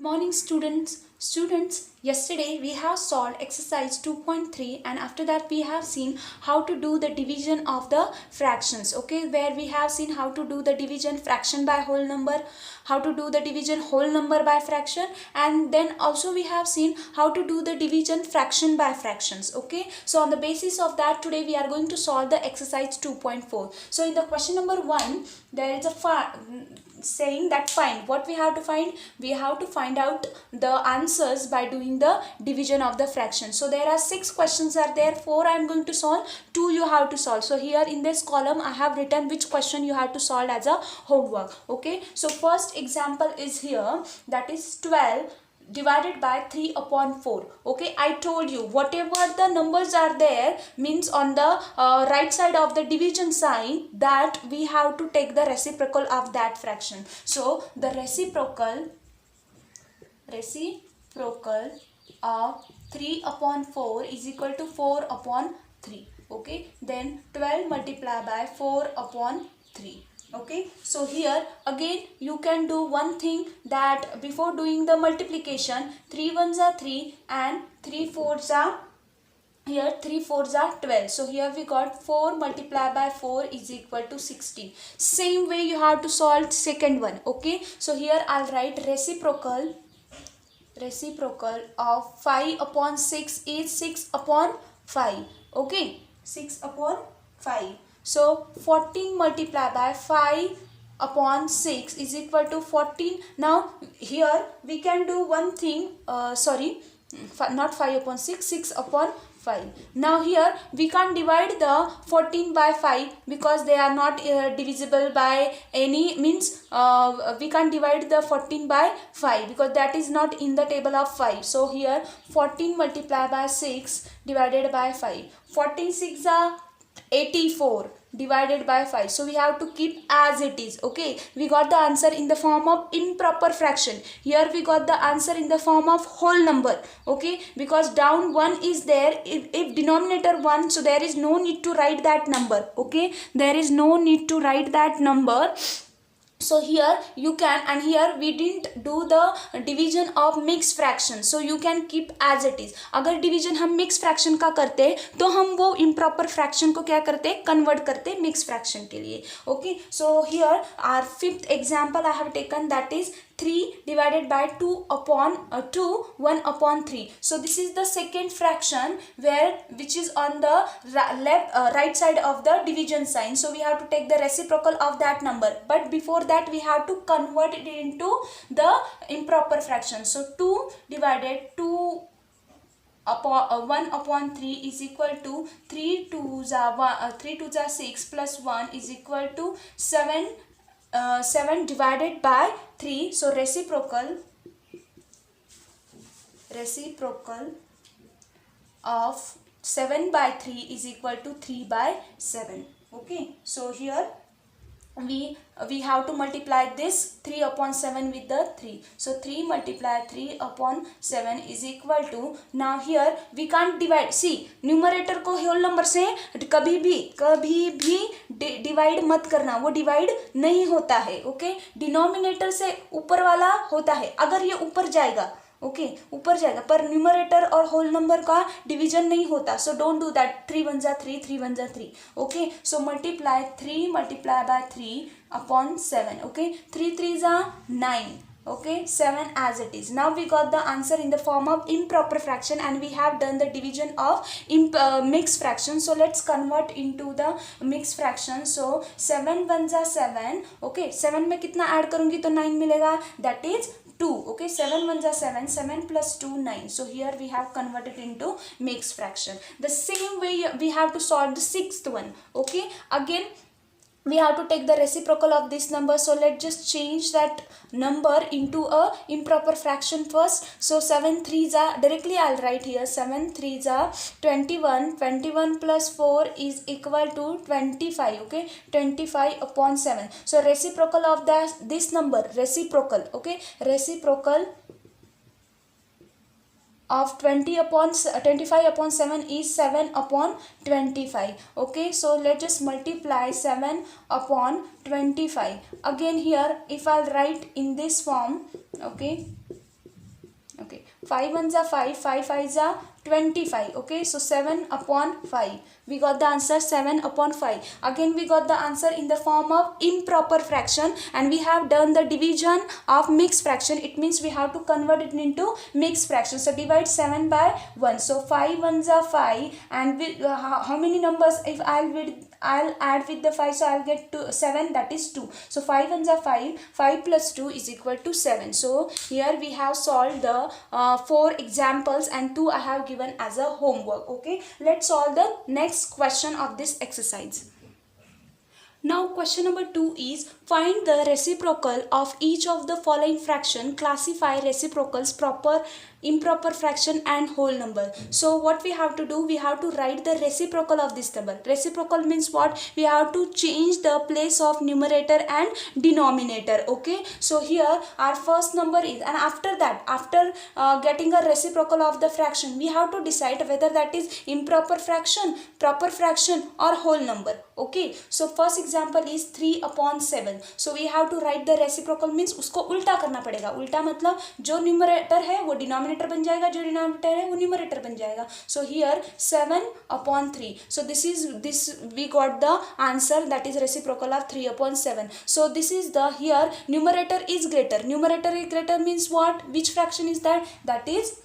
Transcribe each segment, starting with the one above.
Morning students, yesterday we have solved exercise 2.3 and after that we have seen how to do the division of the fractions. Okay, where we have seen how to do the division fraction by whole number, how to do the division whole number by fraction, and then also we have seen how to do the division fraction by fractions. Okay, so on the basis of that today we are going to solve the exercise 2.4. So in the question number 1 there is a saying that find what we have to find. We have to find out the answers by doing the division of the fraction. So there are 6 questions are there, 4 I am going to solve, 2 you have to solve. So here in this column I have written which question you have to solve as a homework. Okay, so first example is here, that is 12 divided by 3 upon 4. Okay, I told you whatever the numbers are there means on the right side of the division sign, that we have to take the reciprocal of that fraction. So the reciprocal of 3 upon 4 is equal to 4 upon 3. Okay, then 12 multiplied by 4 upon 3. Okay, so here again you can do one thing, that before doing the multiplication, 3 ones are 3 and 3 fours are, here 3 fours are 12. So here we got 4 multiplied by 4 is equal to 16. Same way you have to solve second one. Okay, so here I'll write reciprocal of 5 upon 6 is 6 upon 5. Okay, 6 upon 5. So 14 multiplied by 5 upon 6 is equal to 14. Now here we can do one thing, not 5 upon 6, 6 upon 5. Now here we can't divide the 14 by 5 because they are not divisible by any, means we can't divide the 14 by 5 because that is not in the table of 5. So here 14 multiplied by 6 divided by 5. 14 6 are 84 divided by 5. So we have to keep as it is. Okay, we got the answer in the form of improper fraction. Here we got the answer in the form of whole number. Okay, because down 1 is there, if denominator 1, so there is no need to write that number. Okay, there is no need to write that number. So here you can, and here we didn't do the division of mixed fraction, so you can keep as it is. अगर division हम mixed fraction का करते तो हम वो improper fraction को क्या करते, convert करते mixed fraction के लिए. Okay, so here our fifth example I have taken, that is 3 divided by 2 upon 1 upon 3. So this is the second fraction which is on the right side of the division sign. So we have to take the reciprocal of that number, but before that we have to convert it into the improper fraction. So 2 divided 2 upon 1 upon 3 is equal to 3 2s are 6 plus 1 is equal to 7. 7 divided by 3. So reciprocal of 7 by 3 is equal to 3 by 7. Okay, so here we have to multiply this 3 upon 7 with the 3. So 3 multiply 3 upon 7 is equal to, now here we can't divide. See, numerator को whole number से कभी भी divide मत करना, वो divide नहीं होता है. ओके, डिनोमिनेटर से ऊपर वाला होता है, अगर ये ऊपर जाएगा, ओके ऊपर जाएगा, पर न्यूमरेटर और होल नंबर का डिवीजन नहीं होता. So don't do that. 3 1 जा 3, 3 1 जा 3. Okay, so multiply 3 multiplied by 3 upon 7. Okay, 3 3 जा 9. Okay, 7 as it is. Now we got the answer in the form of improper fraction and we have done the division of mixed fraction. So let's convert into the mixed fraction. So 7 1 जा 7. Okay, 7 में कितना add करूंगी तो 9 मिलेगा, that is 2. Okay, 7 1 are 7, 7 plus 2 9. So here we have converted into mixed fraction. The same way we have to solve the sixth one. Okay, again we have to take the reciprocal of this number. So let's just change that number into a improper fraction first. So 7 3s are, directly I'll write here, 7 3s are 21. 21 plus 4 is equal to 25. Okay, 25 upon 7. So reciprocal of this number, reciprocal, okay, reciprocal of 25 upon 7 is 7 upon 25. Okay, so let's just multiply 7 upon 25. Again here if I'll write in this form, okay, 5 ones are 5, 5 fives are 25. Okay, so 7 upon 5. We got the answer 7 upon 5. Again we got the answer in the form of improper fraction, and we have done the division of mixed fraction. It means we have to convert it into mixed fraction. So divide 7 by 1. So 5 ones are 5, and with how many numbers if I'll add with the 5, so I'll get to 7, that is 2. So 5 ones are 5, 5 plus 2 is equal to 7. So here we have solved the 4 examples, and 2 I have given as a homework. Okay, let's solve the next question of this exercise. Now question number 2 is find the reciprocal of each of the following fraction. Classify reciprocals: proper, improper fraction and whole number. So what we have to do, we have to write the reciprocal of this number. Reciprocal means what? We have to change the place of numerator and denominator. Okay, so here our first number is, and after that, after getting a reciprocal of the fraction, we have to decide whether that is improper fraction, proper fraction or whole number. Okay, so first example is 3 upon 7. So we have to write the reciprocal means उसको उल्टा करना पड़ेगा. उल्टा मतलब जो numerator है वो denominator बन जाएगा, जो डिनोमिनेटर है वो न्यूमरेटर बन जाएगा. So here 7 upon 3. So this we got the answer, that is reciprocal of 3 upon 7. So this is the, here numerator is greater. Numerator is greater means what? Which fraction is that? That is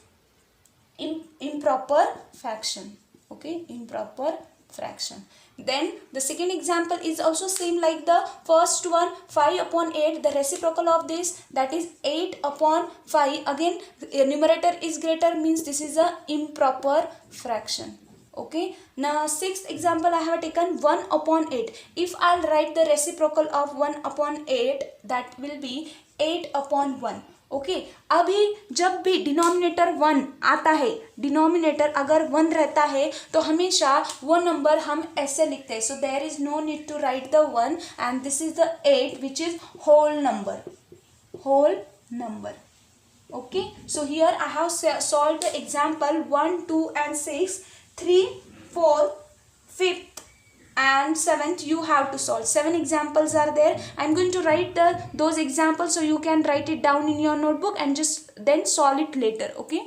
improper fraction. Okay, improper fraction. Then the second example is also same like the first one, 5 upon 8. The reciprocal of this, that is 8 upon 5. Again numerator is greater means this is a improper fraction. Okay, now sixth example I have taken 1 upon 8. If I'll write the reciprocal of 1 upon 8, that will be 8 upon 1. Okay अभी जब भी denominator 1 आता है, denominator अगर 1 रहता है तो हमेशा वो नंबर हम ऐसे लिखते हैं. So there is no need to write the 1, and this is the 8 which is whole number. Whole number. Okay, so here I have solved the example 1, 2 and 6, 3, 4, 5th and 7th you have to solve. 7 examples are there. I'm going to write those examples so you can write it down in your notebook and just then solve it later. Okay,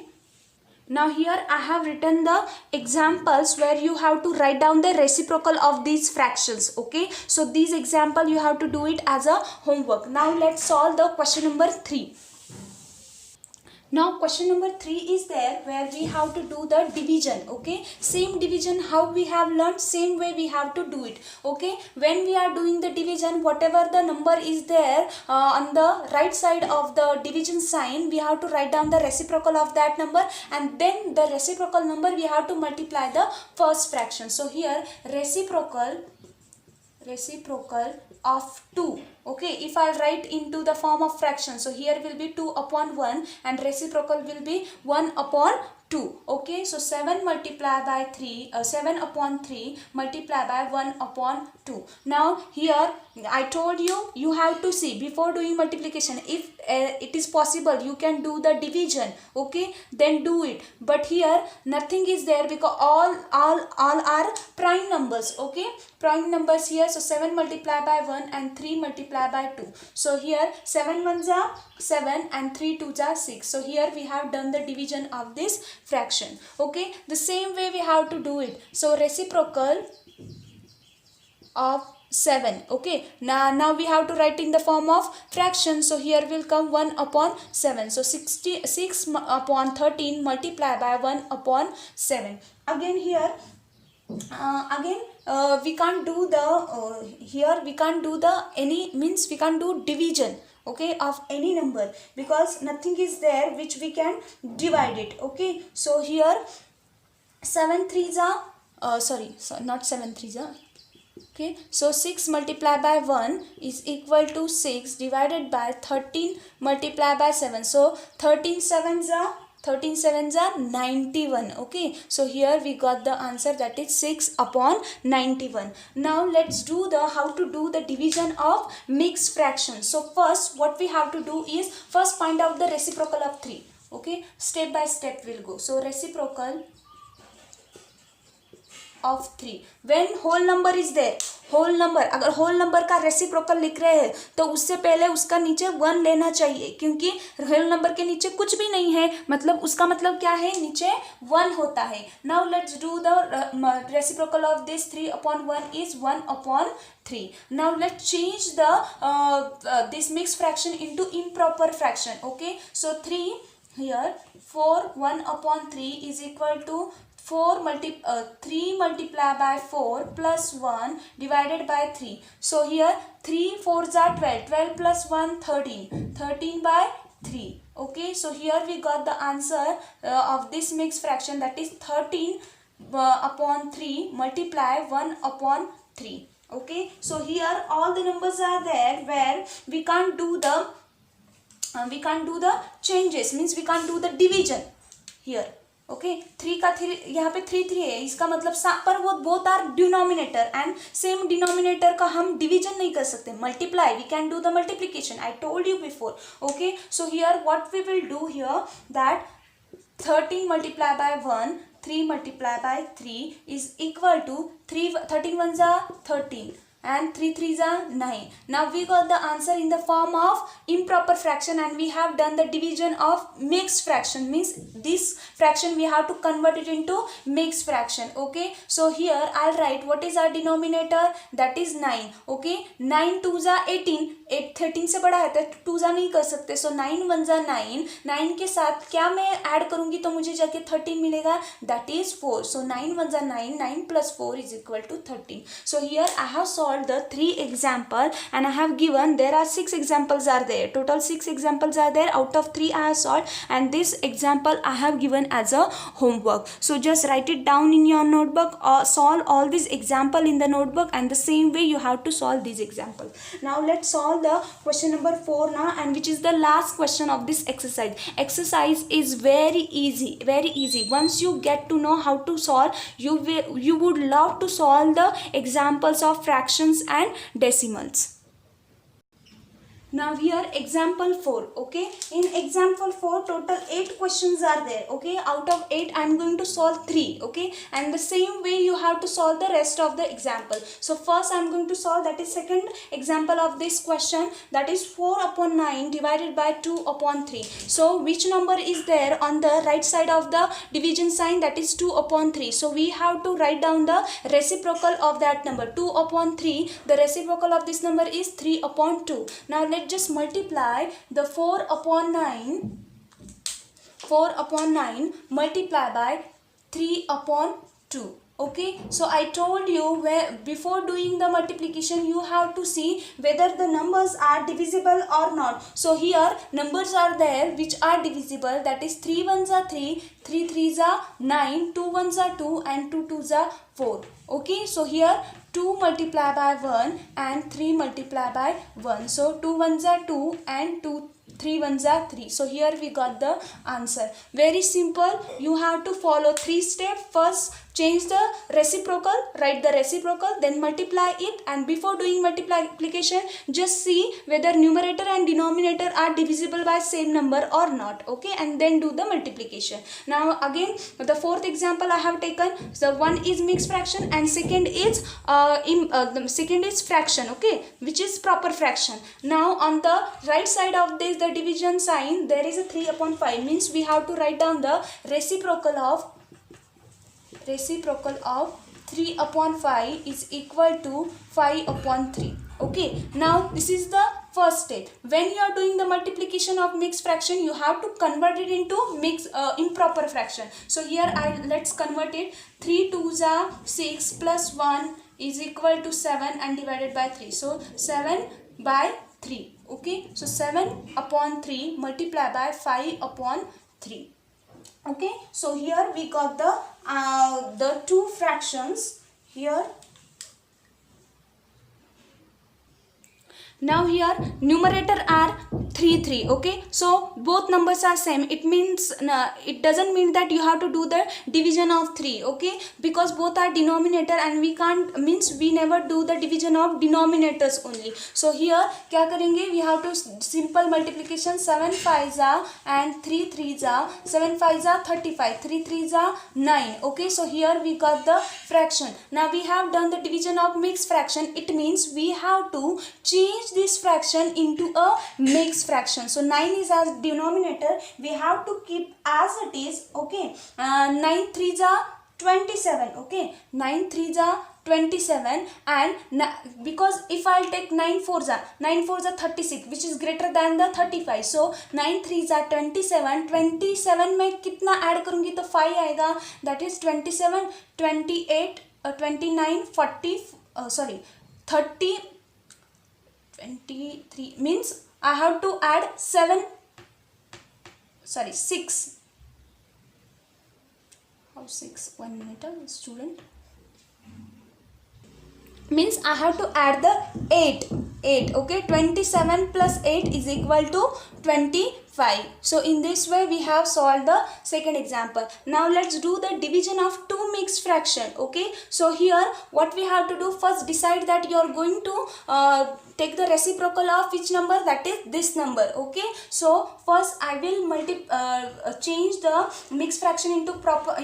now here I have written the examples where you have to write down the reciprocal of these fractions. Okay, so these example you have to do it as a homework. Now let's solve the question number 3. Now question number 3 is there where we have to do the division. Okay, same division how we have learned, same way we have to do it. Okay, when we are doing the division, whatever the number is there on the right side of the division sign, we have to write down the reciprocal of that number, and then the reciprocal number we have to multiply the first fraction. So here reciprocal of 2. Okay, if I write into the form of fraction, so here will be 2 upon 1 and reciprocal will be 1 upon 2. Okay, so 7 multiplied by 3, 7 upon 3 multiplied by 1 upon 2. Now here I told you have to see before doing multiplication. If it is possible you can do the division. Okay, then do it. But here nothing is there because all are prime numbers. Okay, prime numbers here. So 7 multiplied by 1 and 3 multiplied by 2. So here 7 ones are 7 and 3 twos are 6. So here we have done the division of this fraction. Okay, the same way we have to do it. So reciprocal of 7. Okay, now we have to write in the form of fraction. So here will come 1 upon 7. So 6 upon 13 multiplied by 1 upon 7. Again here we can't do the here we can't do the any means we can't do division. Okay, of any number because nothing is there which we can divide it. Okay, so here 7 threes are not 7 threes are. Okay, so 6 multiplied by 1 is equal to 6 divided by 13 multiplied by 7. So 13 sevens are 91. Okay, so here we got the answer, that is 6 upon 91. Now let's do the how to do the division of mixed fractions. So first what we have to do is first find out the reciprocal of 3. Okay, step by step we'll go. So reciprocal of 3 when whole number is there. Whole number, अगर whole number का reciprocal लिख रहे हैं तो उससे पहले उसका नीचे 1 लेना चाहिए, क्योंकि होल नंबर के नीचे कुछ भी नहीं है, मतलब उसका मतलब क्या है, नीचे 1 होता है. Now let's do the reciprocal of this 3/1 is 1/3. Now let's change the this mix fraction into improper fraction. Okay, so 3 here 1/3 is equal to 3 multiplied by 4 plus 1 divided by 3. So here 3 4s are 12, 12 plus 1 13, 13 by 3. Okay, so here we got the answer of this mixed fraction, that is 13 upon 3 multiply 1/3. Okay, so here all the numbers are there where we can't do the changes, means we can't do the division here. Okay, 3 का 3 यहाँ पे 3 3 है, इसका मतलब पर वो both are denominator and same denominator का हम डिवीजन नहीं कर सकते. Multiply we can do the multiplication, I told you before. Okay, so here what we will do here, that 13 multiplied by 1, 3 multiplied by 3 is equal to 13 ones are 13 and 3 3s are 9. Now we got the answer in the form of improper fraction, and we have done the division of mixed fraction, means this fraction we have to convert it into mixed fraction. Okay, so here I'll write what is our denominator, that is 9. Okay, 9 2s are 18, 13 से बड़ा है तो 2s नहीं कर सकते, so 9 1s are 9, 9 के साथ क्या मैं ऐड करूंगी तो मुझे जाके 13 मिलेगा, that is 4. So 9 1s are 9, 9 plus 4 is equal to 13. So here I have solved the 3 example and I have given, there are 6 examples are there, total 6 examples are there, out of 3 I have solved, and this example I have given as a homework. So just write it down in your notebook or solve all these example in the notebook, and the same way you have to solve these example. Now let's solve the question number 4 now, and which is the last question of this exercise. Exercise is very easy, very easy. Once you get to know how to solve, you would love to solve the examples of fractions and decimals. Now here example 4. Okay, in example 4 total 8 questions are there. Okay, out of 8 I am going to solve 3. Okay, and the same way you have to solve the rest of the example. So first I am going to solve, that is second example of this question, that is 4/9 divided by 2/3. So which number is there on the right side of the division sign, that is 2/3. So we have to write down the reciprocal of that number, 2/3. The reciprocal of this number is 3/2. Now let's just multiply the 4/9 multiply by 3/2. Okay, so I told you where before doing the multiplication you have to see whether the numbers are divisible or not. So here numbers are there which are divisible, that is 3 1s are 3, 3 3s are 9, 2 1s are 2 and 2 2s are 4. Okay, so here 2 multiplied by 1 and 3 multiplied by 1. So 2 1s are 2 and 3 1s are 3. So here we got the answer. Very simple. You have to follow 3 steps. First change the reciprocal, write the reciprocal, then multiply it, and before doing multiplication just see whether numerator and denominator are divisible by same number or not. Okay, and then do the multiplication. Now again the fourth example I have taken, so one is mixed fraction and second is fraction. Okay, which is proper fraction. Now on the right side of this, the division sign, there is a 3/5, means we have to write down the reciprocal of 3/5 is equal to 5/3. Okay, now this is the first step. When you are doing the multiplication of mixed fraction, you have to convert it into improper fraction. So here let's convert it. 3 2s are 6 plus 1 is equal to 7 and divided by 3. So 7/3. Okay, so 7/3 multiplied by 5/3. Okay, so here we got the two fractions here. Now here numerator are 3 3. Okay, so both numbers are same. It means it doesn't mean that you have to do the division of 3. Okay, because both are denominator and we can't, means we never do the division of denominators only. So here क्या करेंगे, we have to simple multiplication. 7 5 जा and 3 3 जा, 7 5 जा 35, 3 3 जा 9. Okay, so here we got the fraction. Now we have done the division of mixed fraction. It means we have to change this fraction into a mixed fraction. So 9 is our denominator, we have to keep as it is. Okay, 9 3 ja 27. Okay, 9 3 ja 27, and because if I'll take 9 4 ja 36, which is greater than the 35. So 9 3 ja 27, 27 में कितना add करूँगी तो 5 आएगा, that is 27 28 29 40 30 23 means I have to add 6. How 6? 1 minute, student. Means I have to add the 8. Okay, 27 plus 8 is equal to 25. So in this way we have solved the second example. Now let's do the division of two mixed fraction. Okay, so here what we have to do, first decide that you are going to take the reciprocal of which number, that is this number. Okay, so first I will change the mixed fraction into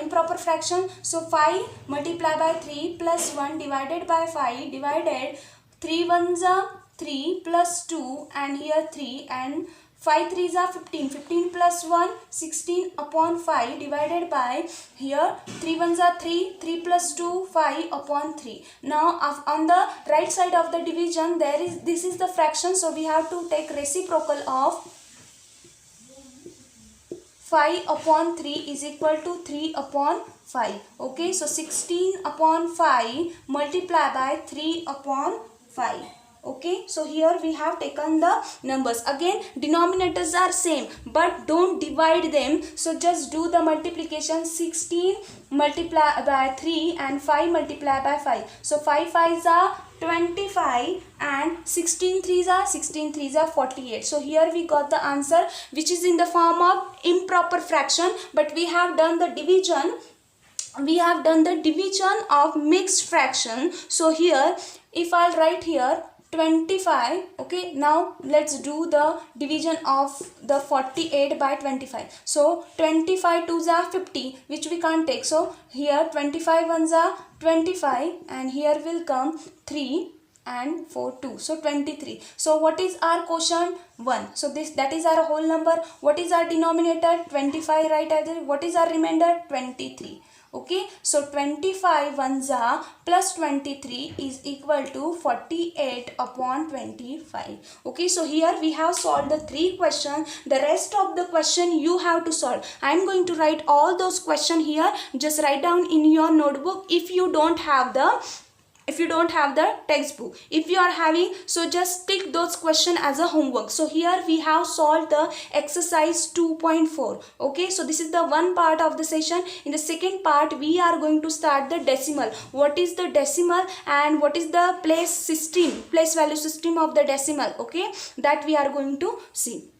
improper fraction. So 5 multiplied by 3 plus 1 divided by 5 divided 3 ones are 3 plus 2 and here 3 and 5 3s are 15. 15 plus 1 16 upon 5 divided by here 3 ones are 3. 3 plus 2 5 upon 3. Now on the right side of the division this is the fraction, so we have to take reciprocal of 5 upon 3 is equal to 3 upon 5. Okay, so 16 upon 5 multiply by 3 upon 5. Okay, so here we have taken the numbers. Again denominators are same but don't divide them, so just do the multiplication. 16 multiply by 3 and 5 multiply by 5. So 5 5s are 25 and 16 3s are 48. So here we got the answer, which is in the form of improper fraction, but we have done the division. We have done the division of mixed fraction. So here if I'll write here 25. Okay, now let's do the division of the 48 by 25. So 25 2s are 50, which we can't take. So here 25 ones are 25 and here will come 3 and 4 2, so 23. So what is our quotient? 1. So that is our whole number. What is our denominator? 25, right? What is our remainder? 23. Okay, so 25 ones are plus 23 is equal to 48 upon 25. Okay, so here we have solved the 3 questions. The rest of the question you have to solve. I am going to write all those questions here. Just write down in your notebook if you don't have the textbook. If you are having, so just take those questions as a homework. So here we have solved the exercise 2.4. okay, so this is the one part of the session. In the second part we are going to start the decimal. What is the decimal and what is the place value system of the decimal? Okay, that we are going to see.